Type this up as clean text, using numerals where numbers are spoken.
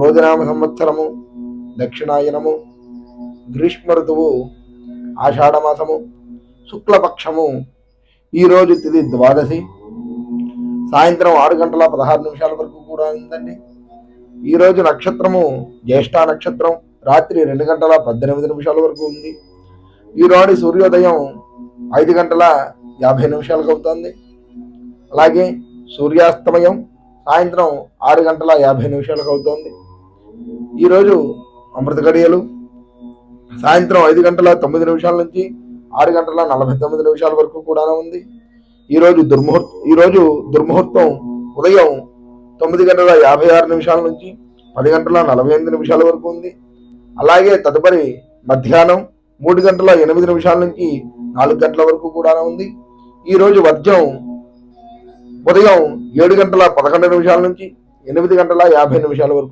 క్రోధినామ సంవత్సరము, దక్షిణాయనము, గ్రీష్మ ఋతువు, ఆషాఢమాసము, శుక్లపక్షము. ఈరోజు తిది ద్వాదశి, సాయంత్రం 6:16 వరకు కూడా ఉందండి. ఈరోజు నక్షత్రము జ్యేష్ఠ నక్షత్రం, రాత్రి 2:18 వరకు ఉంది. ఈరోజు సూర్యోదయం 5:50 అవుతుంది. అలాగే సూర్యాస్తమయం సాయంత్రం 6:50 అవుతుంది. ఈరోజు అమృత గడియలు సాయంత్రం 5:09 నుంచి 6:49 వరకు కూడా ఉంది. ఈరోజు దుర్ముహూర్తం ఉదయం 9:56 నుంచి 10:48 వరకు ఉంది. అలాగే తదుపరి మధ్యాహ్నం 3:08 నుంచి 4 గంటల వరకు కూడా ఉంది. ఈరోజు వర్జం ఉదయం 7:11 నుంచి 8:50 వరకు